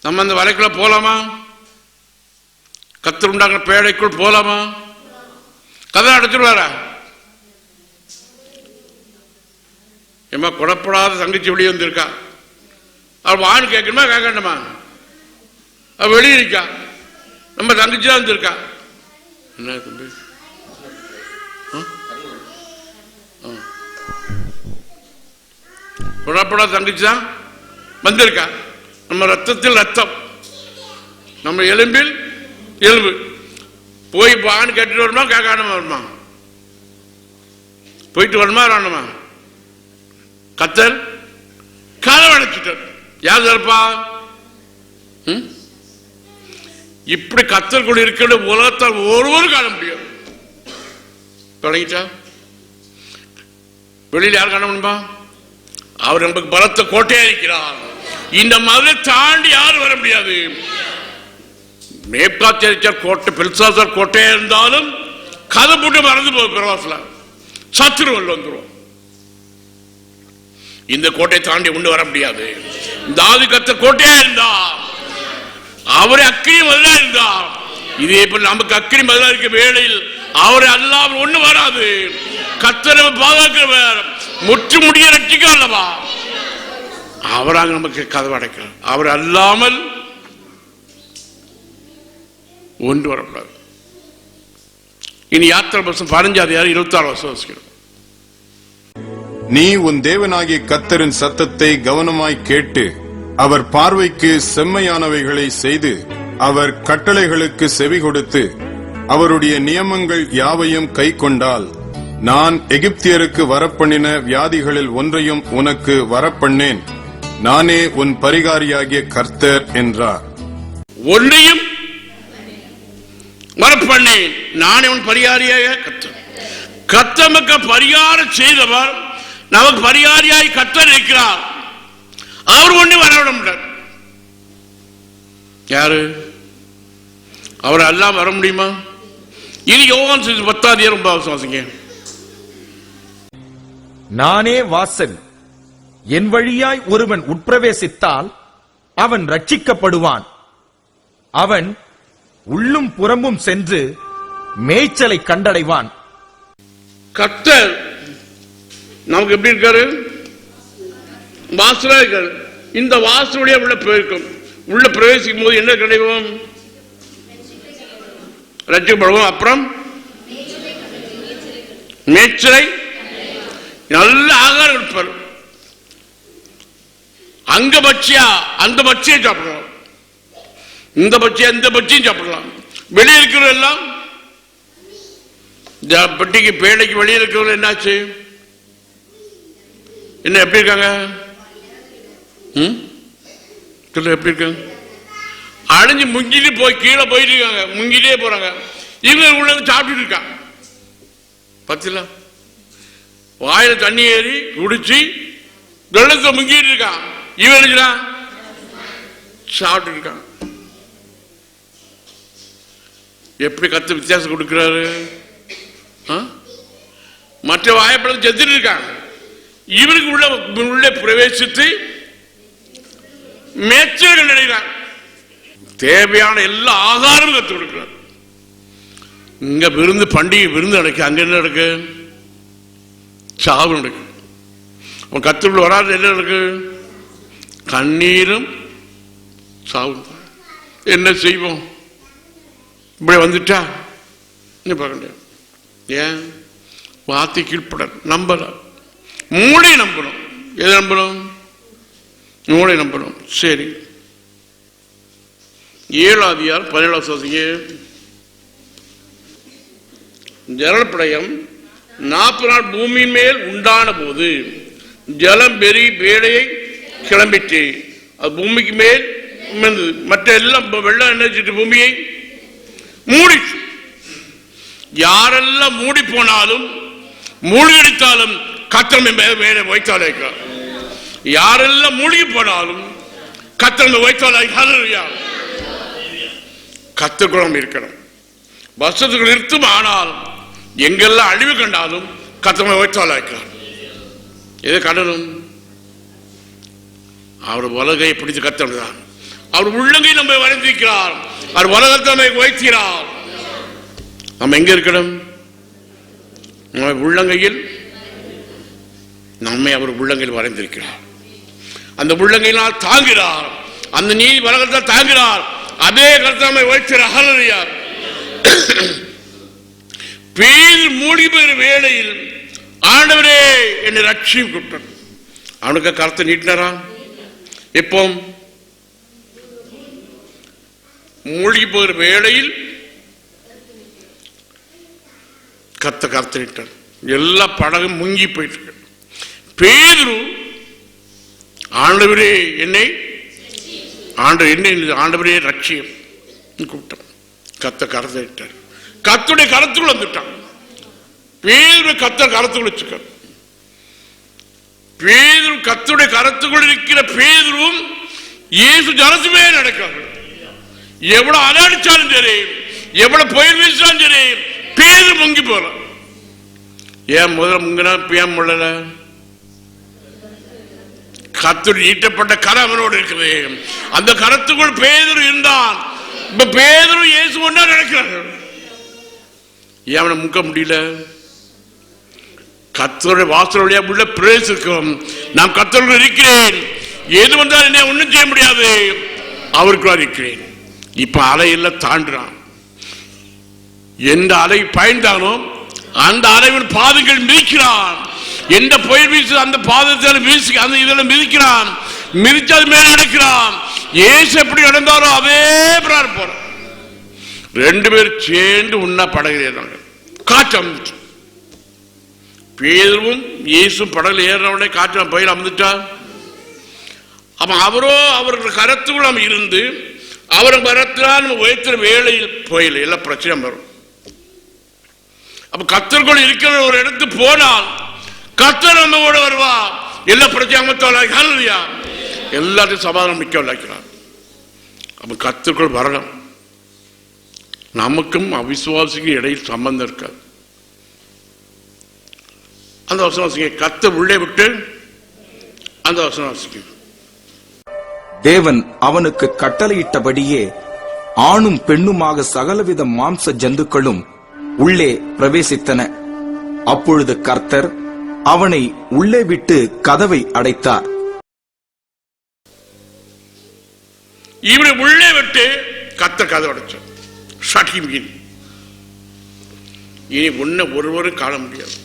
Speaker 1: நம்ம அந்த வலைக்குள்ள போலாமா? கத்தர் உண்டாக்குற பேழைக்குள் போலாமா? கதை அடைச்சிருவாரா? ஏமா குடப்படாத தங்கச்சி வெளியே வந்திருக்கா, அவள் வான்னு கேட்கணுமா கேட்கணுமா? அவள் வெளியே இருக்கா, நம்ம தங்கச்சி தான் வந்திருக்கா. என்ன தம்பி குடப்படாத தங்கச்சி தான் வந்திருக்கா. நம்ம ரத்தத்தில் ரத்தம், நம்ம எலும்பில் எலும்பு. போய் வான்னு கேட்டுட்டு வருமா கேட்காம வருமா? போயிட்டு வரணுமா வரணுமா? கத்தர் களவடைச்சிட்டார். யார் தரப்பா? இப்படி கத்தர் கூட இருக்கிற உலகத்தால் ஒருவரும் காண முடியாது. தொடங்கிட்டா வெளியில் யார் காண முடியுமா? அவர் நமக்கு பலத்த கோட்டையா இருக்கிறார். இந்த மதுரை தாண்டி யாரும் வர முடியாது. மேற்காச்சரிச்சார் கோட்டை பெல்சாசர் கோட்டையா இருந்தாலும் கதை போட்டு மறந்து போகும். பிரவாசில சத்துருவல் வந்துடும். இந்த கோட்டை தாண்டி கொண்டு வர முடியாது. தாது கத்த கோட்டையா இருந்தா அவரை அக்கினி மதுரா இருந்தா, இதே போல நமக்கு அக்கினி மதுரா இருக்க வேளையில் அவரை அல்லாமல் ஒண்ணு வராது. கத்தரை பாதுகாக்கிறவர் முற்று முடிய ரட்சிக்க அல்லவா, அவராக நமக்கு கதவு அடைக்கிறார். அவர் அல்லாமல் ஒன்று வரக்கூடாது. இனி யாத்திரை வருஷம் 15 வருஷம்
Speaker 4: நீ உன் தேவனாகிய கர்த்தரின் சத்தத்தை கவனமாய் கேட்டு அவர் பார்வைக்கு செம்மையானவைகளை செய்து அவர் கட்டளைகளுக்கு செவி கொடுத்து அவருடைய நியமங்கள் யாவையும் கை கொண்டால், நான் எகிப்தியருக்கு வரப்பண்ணின வியாதிகளில் ஒன்றையும் உனக்கு வரப்பண்ணேன். நானே உன் பரிகாரியாகிய கர்த்தர் என்றார்.
Speaker 1: ஒன்றையும் வரப்பண்ணேன், நானே உன் பரிகாரியாக கர்த்தர். கர்த்தருக்கு பரிகாரம் செய்தவர் நமக்கு பரிகாரியாய் கர்த்தர் இருக்கிறார். அவர் ஒண்ணு வரவிட முடியாது. யாரு? அவர் எல்லாம் வர முடியுமா? இது யோவான் 10:9
Speaker 5: நானே வாசல், என் வழியாய் ஒருவன் உட்பிரவேசித்தால் அவன் ரட்சிக்கப்படுவான். அவன் உள்ளும் புறம்பும் சென்று மேய்ச்சலை கண்டடைவான்.
Speaker 1: கர்த்தர் நமக்கு எப்படி இருக்காரு? வாசலா இருக்காரு. இந்த வாசலுடைய உள்ள போயிருக்கும். உள்ள பிரவேசிக்கும் போது என்ன கிடைக்கும்? ரட்சிக்கப்படுவோம். அப்புறம் மேய்ச்சலை, நல்ல ஆகாரம் இருப்பார். அங்க பட்சியா அந்த பட்சியை சாப்பிடலாம், இந்த பட்சியா இந்த பட்சியும் சாப்பிடலாம். வெளியே இருக்கிற எல்லாம் பெட்டிக்கு பேடைக்கு வெளியே இருக்கிறவங்க என்னாச்சு? என்ன எப்படி இருக்காங்க? எப்படி இருக்காங்க? அழிஞ்சு முங்கிட்டு போய் கீழே போயிட்டு இருக்காங்க, முங்கிட்டே போறாங்க. இவங்க உள்ள சாப்பிட்டு இருக்காங்க. பத்தில வாயில தண்ணி ஏறி குடிச்சு வெள்ளத்தை முங்கிட்டு இருக்கான். இவன் சாப்பிட்டு இருக்கான். எப்படி கத்து வித்தியாசம் கொடுக்கிறாரு? மற்ற வாயப்படம் செத்துட்டு இருக்காங்க. இவருக்கு உள்ள பிரவேசித்து மேய்ச்சல்கள் நினைக்கிறார். தேவையான எல்லா ஆகாரமும் கத்து கொடுக்கிறார். இங்க விருந்து, பண்டிகை விருந்து நடக்கு. அங்க என்ன நடக்கு? சாவு நடக்கு. அவன் கத்துக்குள்ள வராது. என்ன நடக்கு? கண்ணீரும் சாவு. என்ன செய்வோம்? இப்படி வந்துட்டா பார்க்க. ஏன் வார்த்தை கீழ்ப்பட நம்பல. மூளை நம்பணும். எதை நம்பணும்? மூளை நம்பணும். சரி, 7:17 ஜலப்பிரளயம் 40 நாள் பூமி மேல் உண்டான போது ஜலம் பெரிய பேடையை கிளம்பிட்டு அது பூமிக்கு மேல் மற்ற எல்லாம் வெள்ளம் என்ன பூமியை மூடிச்சு. யாரெல்லாம் மூடி போனாலும் மூழ்கடித்தாலும் கத்தர் வேலை வைத்தாலே. யாரெல்லாம் மூழ்கி போனாலும் கத்தர் வைத்தாலே. கத்தர் குணம் இருக்கணும். வருஷத்துக்கு நிறுத்தும். ஆனால் எங்கெல்லாம் அழிவு கண்டாலும் கத்தர் வைத்தாலே. எதை கடனும் அவர் உலகை பிடித்து கத்தர். அவர் உள்ளங்கை நம்ம வரைந்திருக்கிறார். அவர் உலகத்தை நம்மை வைக்கிறார். நம்ம எங்க இருக்கணும்? உள்ளங்கையில் நம்மை அவர் உள்ளங்கையில் வரைந்திருக்கிறார். அந்த உள்ளங்கையினால் தாங்கிறார். அந்த நீதி வழக்கத்தால் தாங்கிறார். அதே கருத்தை நம்மை வைக்கிறார். ஹல்லேலூயா. பேர் மூழ்கி போகிற வேளையில் ஆண்டவரே என்னை ரட்சியும் கூப்பிட்டார். அவனுக்கு கருத்தை நீட்டினாரா? எப்போ? மூழ்கி போகிற வேளையில் கருத்தை நீட்டார். எல்லா படகும் முங்கி போயிட்டு இருக்கு. பேதுரு ஆண்டவரே என்னை ஆண்டவரே ரட்சியம் கூப்பிட்டான். கருத்தை நீட்டார். கர்த்தருடைய கரத்துக்குள் வந்துட்டான். பேதுரு கர்த்தர் கரத்துக்குள் வச்சுக்க. பேதுரு கர்த்தருடைய கரத்துக்குள் இருக்கிற பேதுருவும் இயேசு ஜனசுமே நடக்கிறார்கள். எவ்வளவு அலடிச்சாலும் சரி, எவ்வளவு புயல் வீசினாலும் சரி, பேதுரு முங்கி போற. ஏன் முதல்ல முங்கினா ஏன் முள்ளல? கர்த்தர் ஈட்டப்பட்ட கரம் அவனோடு இருக்குது. அந்த கரத்துக்குள் பேதுரு இருந்தான். இப்ப பேதுரு இயேசு ஒன்னா நடக்கிறார்கள். ஏன் அவனை முக்க முடியல? கர்த்தருடைய வாசல் வழியா உள்ள பிரவேசிக்கும். நான் கர்த்தருக்குள் இருக்கிறேன். எது வந்தால் என்ன ஒண்ணும் செய்ய முடியாது. அவருக்குள்ள இருக்கிறேன். இப்ப அலையெல்லாம் தாண்டுறான். எந்த அலை பயந்தானோ அந்த அலைவின் பாதங்கள் மிதிக்கிறான். எந்த புயல் வீசு அந்த பாதத்தில் வீசி அந்த இதெல்லாம் மிதிக்கிறான். மிதிச்சது மேல நடக்கிறான். ஏசு எப்படி நடந்தாரோ அதே பிரகாரம் போறான். ரெண்டு பேரும் சேர்ந்து உண்ணா படகுறாங்க. காற்று அமுந்துச்சு. பேதுருவும் இயேசும் படகுல ஏறினவுடனே காற்று பயிர் அமுந்துட்டா. அப்ப அவரோ அவர்கள் கரத்துக்குள் நம்ம இருந்து அவர் கரத்தினால் நம்ம உயர்த்துற வேலையில் புயல் எல்லாம் பிரச்சனை வரும். அப்ப கர்த்தருக்குள் இருக்கிற ஒரு இடத்துக்கு போனால் கர்த்தர் நம்ம கூட வருவா. எல்லா பிரச்சனையா எல்லாத்தையும் சமாதானம் மிக்க வைக்கிறார். அப்ப கர்த்தருக்குள் வரணும். நமக்கும் அவிசுவாசிக்கும் இடையில் சம்பந்தம் இருக்காது. அந்த வசனவாசிங்க கர்த்தர் உள்ளே விட்டு அந்த வசனவாசிக்கு
Speaker 2: தேவன் அவனுக்கு கட்டளையிட்டபடியே ஆணும் பெண்ணுமாக சகலவித மாம்ச ஜந்துக்களும் உள்ளே பிரவேசித்தன. அப்பொழுது கர்த்தர் அவனை உள்ளே விட்டு கதவை அடைத்தார்.
Speaker 1: இவனை உள்ளே விட்டு கர்த்தர் கதவை அடைச்சார். இனி உன்னை ஒருவரும் காண முடியாது.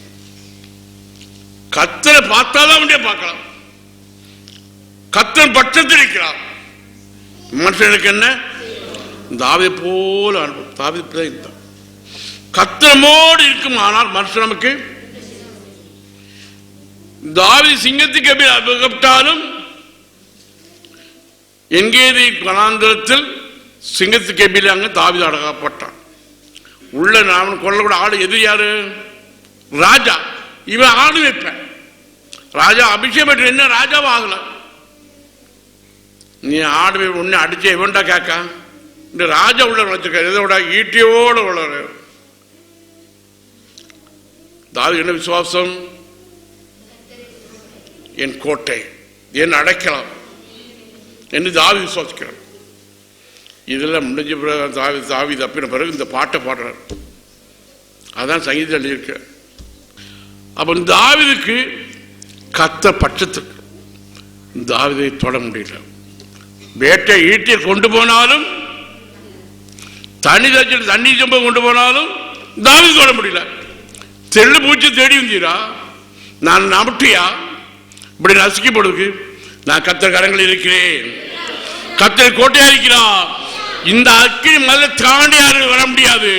Speaker 1: கர்த்தரை பார்த்தாதான் முடிய பார்க்கலாம். கர்த்தர் பட்சத்தில் இருக்கிறார். மனுஷனுக்கு என்ன? தாவீதை போல அனுபவம். தாவீது கர்த்தரோடு இருக்கும். ஆனால் மனுஷன் நமக்கு தாவீது சிங்கத்துக்கு அகப்பட்டாலும் எங்கேதி வனாந்தரத்தில் சிங்கத்துக்கு எபில அங்க தாவீது அடக்கப்பட்டான். உள்ள நான் கொல்லக்கூட ஆடு எது யாரு? ராஜா. இவன் ஆடு வைப்பேன். ராஜா அபிஷேகம் பெற்று என்ன ராஜாவும் ஆகல. நீ ஆடு உன்னை அடிச்ச இவன்டா கேட்க. இந்த ராஜா உள்ள வச்சுக்க. இதோட ஈட்டியோட உள்ள தாவீது என்ன விசுவாசம்? என் கோட்டை என் அடைக்கலாம் என்று தாவீது விசுவாசிக்கிறார். இதெல்லாம் முடிஞ்ச பிறகு தாவீது தப்பின பிறகு இந்த பாட்டை பாடுறார். அதான் சங்கீதம் எழுதியிருக்க. அப்ப தாவீதுக்கு கர்த்தர் பட்சத்துக்கு தாவீதை தொட முடியல. வேட்டை ஈட்டில் கொண்டு போனாலும் தண்ணி சம்பவம் கொண்டு போனாலும் தாவீது தொட முடியல. தெள்ளு பூச்சி தேடி வந்தீரா? நான் நம்பிட்டியா? இப்படி நசுக்கப்படுக்கு நான் கர்த்தர் கரங்களில் இருக்கிறேன். கர்த்தர் கோட்டையா இருக்கிறார். இந்த அக்கி மலை தாண்டி யாரும் வர முடியாது.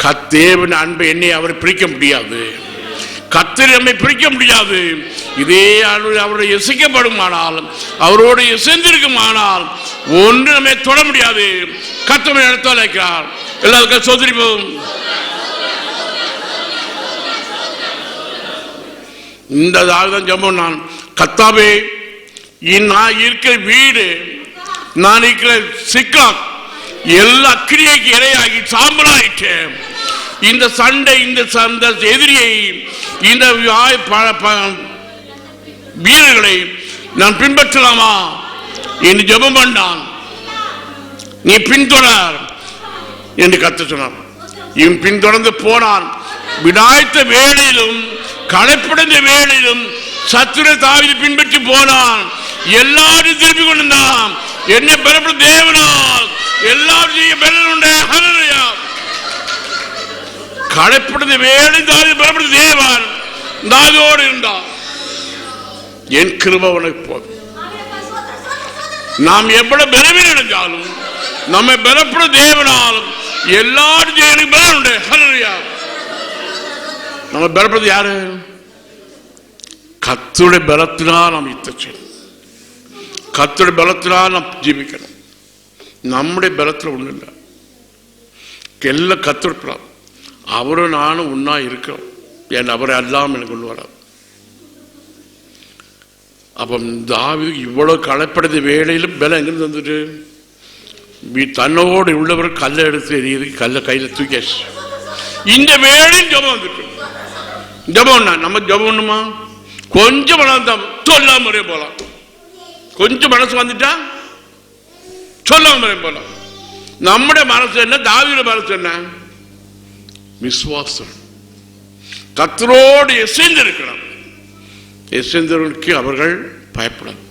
Speaker 1: கர்த்தேவின் அன்பை என்னை அவர் பிரிக்க முடியாது. கர்த்தர் நம்மை பிரிக்க முடியாது. இதே அவருடைய இசைக்கப்படும் அவரோடு இசைந்திருக்குமானால் ஒன்று நம்மை தொட முடியாது. கர்த்தரை நடத்த வைக்கிறார். எல்லாருக்கும் சோதரிப்போம். இந்த தான் ஜெபம். நான் கர்த்தாவே நான் இருக்கிற வீடு நான் இருக்கிற சிக்கம் எல்லா கிரியைக்கு இரையாகி சாம்பலாயிட்டேன். இந்த சண்டை இந்த எதிரியை இந்த வீரர்களை நான் பின்பற்றலாமா என்று ஜெபம் பண்ணான். நீ பின்தொடர் என்று கர்த்தர் சொன்னார். இவன் பின்தொடர்ந்து போனான். விடாய்த்த வேளையிலும் களைப்படைந்த வேளையிலும் சத்துரு தாவீதை பின்பற்றி போனான். எல்லாரும் திருப்பி கொண்டான். என்ன பலப்படும் தேவனால் எல்லாரும் செய்ய பலன் உண்டு. ஹல்லேலூயா. களைப்படைந்த வேளை தாவீதை பலப்படும் தேவன் தாவீதோடு இருந்தார். என் கிருபை உனக்கு போதும். நாம் எவ்வளவு பலவீனம் அடைஞ்சாலும் நம்மை பலப்படும் தேவனாலும் எல்லாரும் எனக்கு பலன் உண்டு. ஹல்லேலூயா. நம்ம பலப்படுறது யாரு? கர்த்தருடைய பலத்தினால் நாம் யுத்தம் செய்யணும். கர்த்தருடைய பலத்தினால் நாம் ஜீவிக்கணும். நம்முடைய பலத்தில் ஒண்ணு இல்லை. எல்லாம் கர்த்தருடைய அவரும் நானும் ஒன்னா இருக்கிறோம். என் அவரை அல்லாமல் எனக்கு கொண்டு வராது. அப்ப தாவீது இவ்வளவு களைப்படைந்த வேளையிலும் பலம் எங்கிருந்து வந்துட்டு தன்னோடு உள்ளவர் கல்லை எடுத்து எரியுது. கல்லை கையில தூக்கியாச்சு. இந்த வேளையும் ஜபம் வந்துட்டு ஜபம்னா நம்ம ஜபம் ஒண்ணுமா? கொஞ்சம் மனம் சொல்லாம முறைய போலாம். கொஞ்சம் மனசு வந்துட்டா சொல்லாம முறைய போலாம். நம்முடைய மனசு என்ன? தாவீது மனசு என்ன? விசுவாசம். கர்த்தரோடு இசைந்திருக்கிறார். இசைந்தவர்களுக்கு அவர்கள் பயப்படாது.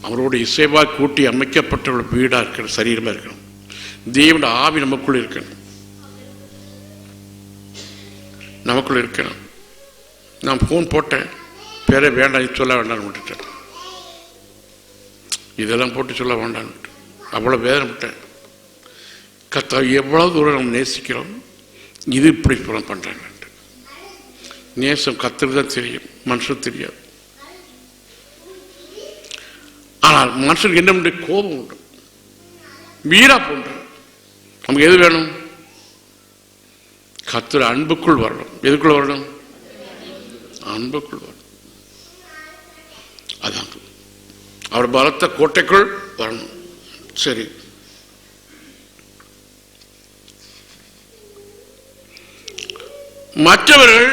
Speaker 1: அவரோடு இசைவா கூட்டி அமைக்கப்பட்ட வீடா இருக்கிற சரீரமா இருக்கணும். தேவனுடைய ஆவி நமக்குள்ள இருக்கணும். நமக்குள்ள இருக்கணும். நான் போன் போட்டேன், பேரை வேண்டாம் சொல்ல வேண்டாம்னு விட்டுட்டேன். இதெல்லாம் போட்டு சொல்ல வேண்டாம், அவ்வளவு வேதனை விட்டேன். கர்த்தர் எவ்வளவு தூரம் நம்ம நேசிக்கிறோம். இது இப்படி பண்றாங்க. நேசம் கர்த்தருக்கு தான் தெரியும், மனுஷனுக்கு தெரியாது. ஆனால் மனுஷனுக்கு என்ன உண்டு? கோபம் உண்டு, வீரா போன்ற. நமக்கு எது வேணும்? கர்த்தர் அன்புக்குள் வரணும். எதுக்குள்ள வரணும்? அன்புக்குள் வரணும். அதான் அவர் பலத்த கோட்டைக்குள் வரணும். சரி, மற்றவர்கள்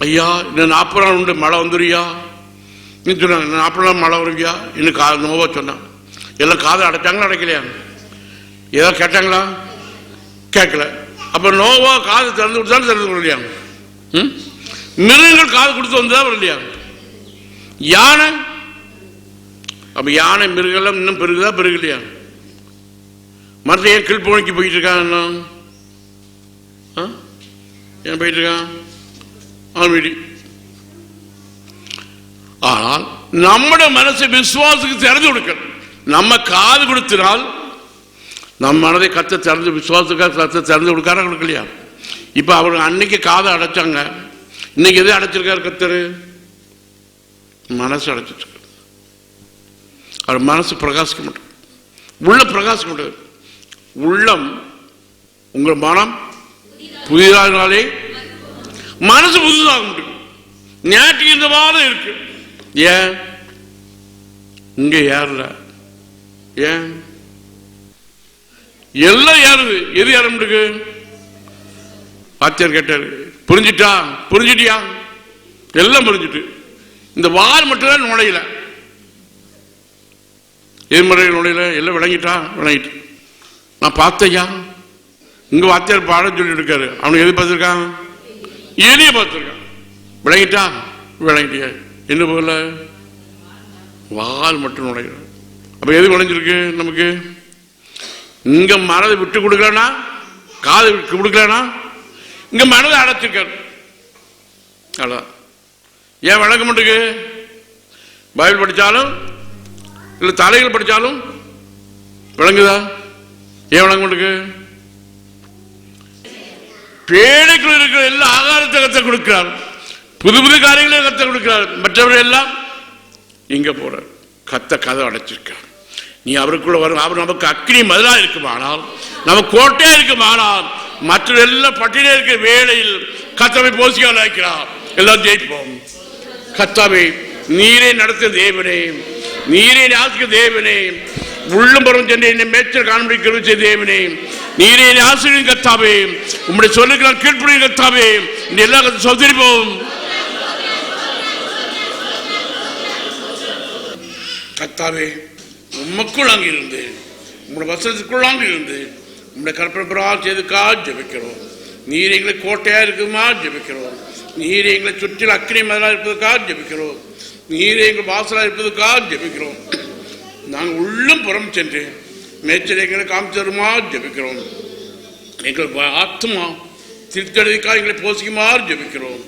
Speaker 1: ஐயா இன்னும் 40 நாள் உண்டு, மழை வந்துருயா சொன்னாங்க. 40 நாள் மழை வருவியா இன்னும் நோவா சொன்னான். எல்லாம் காதை அடைச்சாங்களா அடைக்கலையா? ஏதாவது கேட்டாங்களா? கேட்கல. அப்ப நோவா காது திறந்து கொடுத்தாலும் திறந்து கொடுக்கலையா? மிருகங்கள் காது கொடுத்து வந்தா வரலையா? யானை, அப்ப யானை மிருகெல்லாம் இன்னும் பெருகுதா பெருகலையா? மற்ற ஏன் கீழ்போனிக்கு போயிட்டு இருக்கான்? ஏன் போயிட்டு இருக்கான்? ஆல்ரெடி. ஆனால் நம்முடைய மனசை விசுவாசுக்கு திறந்து கொடுக்கணும். நம்ம காது கொடுத்தினால் நம்ம மனதை கத்த திறந்து விசுவாசுக்காக கத்த திறந்து கொடுக்கார கொடுக்கலையா? இப்ப அவங்க அன்னைக்கு காதை அடைச்சாங்க, இன்னைக்கு எதை அடைச்சிருக்காரு கத்தரு? மனசு அடைச்சிட்டு. அவர் மனசு பிரகாசிக்க மாட்டேன், உள்ள பிரகாசிக்க மாட்டேன். உள்ளம் உங்கள் மனம் புதிதானாலே மனசு புதுதாக முடியும். ஞாயிற்று இந்த வாரம் இருக்கு. ஏன் இங்க ஏறல? ஏன் எல்லாம் ஏறுது? எது ஏற முடியுது? ஆச்சர் கேட்டாரு, புரிஞ்சிட்டா? புரிஞ்சிட்டியா? எல்லாம் புரிஞ்சிட்டு இந்த வால் மட்டும்தான் நுழையல. எதிர்மறை நுழையல. எல்லாம் விளங்கிட்டா? விளங்கிட்டு. நான் பார்த்தையா இங்க வாத்தியார் பாடம் சொல்லி இருக்காரு. அவனுக்கு எது பார்த்திருக்கான்? எலிய பார்த்திருக்கான். விளங்கிட்டா? விளங்கிட்டியா? என்ன போல வால் மட்டும் நுழைகிற. அப்ப எது நுழைஞ்சிருக்கு நமக்கு? இங்க மனதை விட்டு கொடுக்கலனா, காதை விட்டு கொடுக்கலனா, இங்க மனதை அடைச்சிருக்காரு. அதான் ஏன் விளங்க மாட்டுக்கு? பைபிள் படிச்சாலும் இல்ல தலைகள் படிச்சாலும் விளங்குதா? ஏன் விளங்க மாட்டுக்கு? பேழைக்குள் இருக்கிற எல்லா ஆகாரத்தை கத்த கொடுக்கிறார், புது புது காரியங்களை கத்த கொடுக்கிறார். மற்றவர்கள் எல்லாம் இங்க போற கத்த கதை அடைச்சிருக்கார். நீ அவருக்குள்ள வரும். அவர் நமக்கு அக்னி மதிலா இருக்குமானால், நமக்கு கோட்டையா இருக்குமானால், மற்ற எல்லாம் பட்டியலே இருக்கிற வேளையில் கத்தவை போசிக்கால் ஆக்கிறார். எல்லாம் ஜெயிப்போம். கத்தாவை நீரே நடத்த தேவனே, நீரே ஆசிக்க தேவனே, உள்ளம் பருவம் சென்று என்னை மேய்ச்சல் காணபடி கிருபை செய்த தேவனே, நீரே ஆசிரியர் கத்தாவே, உம்முடைய சொல்லுக்கு நான் கீழ்ப்படியும் கத்தாவே. இந்த எல்லா கத்தை சொத்திருப்போம். கத்தாவே உமக்குள் அங்கு இருந்து, உங்களுடைய வசனத்துக்குள் அங்கு இருந்து, உங்களுடைய கற்பனை செய்துக்கா ஜெபிக்கிறோம். நீர் எங்களை கோட்டையா இருக்குமா ஜெபிக்கிறோம். நீர் எங்களை சுற்றிலும் அக்கினி மதிலாக இருப்பதற்காக ஜெபிக்கிறோம். நீர் எங்கள் வாசலாக இருப்பதற்காக ஜெபிக்கிறோம். நாங்கள் உள்ளும் புறம் சென்று மேய்ச்சல் எங்களை காமிச்சு தருமாறு ஜெபிக்கிறோம். எங்கள் ஆத்மா திருத்தடைக்காக எங்களை போசிக்குமாறு ஜெபிக்கிறோம்.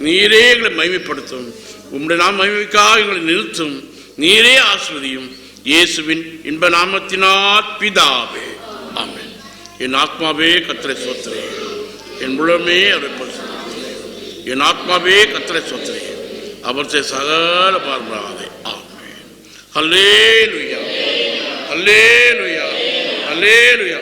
Speaker 1: நீரே எங்களை மகிமைப்படுத்தும். உம்முடைய நாம் மகிமைக்காக எங்களை நிறுத்தும். நீரே ஆசீர்வதியும். இயேசுவின் இன்ப நாமத்தினால் பிதாவே, ஆமென். என் ஆத்மாவே கர்த்தரை ஸ்தோத்திரே, என் உள்ளமே அவரை பரிசுத்தமாக்குதே. என் ஆத்மாவே கர்த்தரை ஸ்தோத்திரே, அவர் செய்த சகல பார்வராதே. ஆமென். ஹல்லேலூயா, ஹல்லேலூயா, ஹல்லேலூயா.